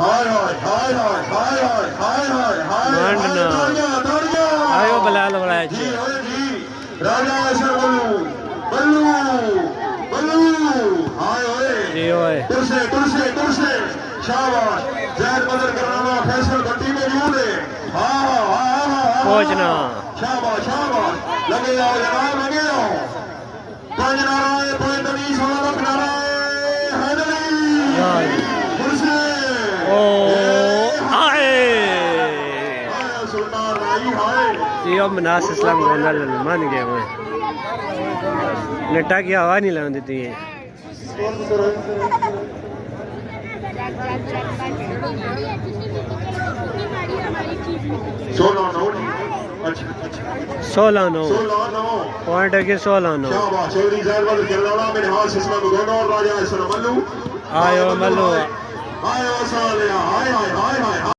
हाय हाय हाय हाय हाय हाय हाय हाय हाय मांडना आयो बलाल बलाय जी ओए जी राजा ऐसा बल्लू बल्लू बल्लू हाय ओए जी ओए तुरसे तुरसे तुरसे शाबाश जैद बदर करामा फैसल भट्टी मौजूद है हाँ हाँ हाँ हाँ पहुंचना शाबाश शाबाश लगे जाओ जनाब लगे जाओ पंज नाराए पंज तमीज वाला नाराए हैदरी तुरसे ओ आए सुल्तान राई हाय जी अब मनास इस्लाम गोंदल मान गए हुए नेटा की हवा नहीं लगने देती है सोलह नौ 16-9 पॉइंट है कि 16-9 आयो मल्लू आयो सालिया हाय हाय हाय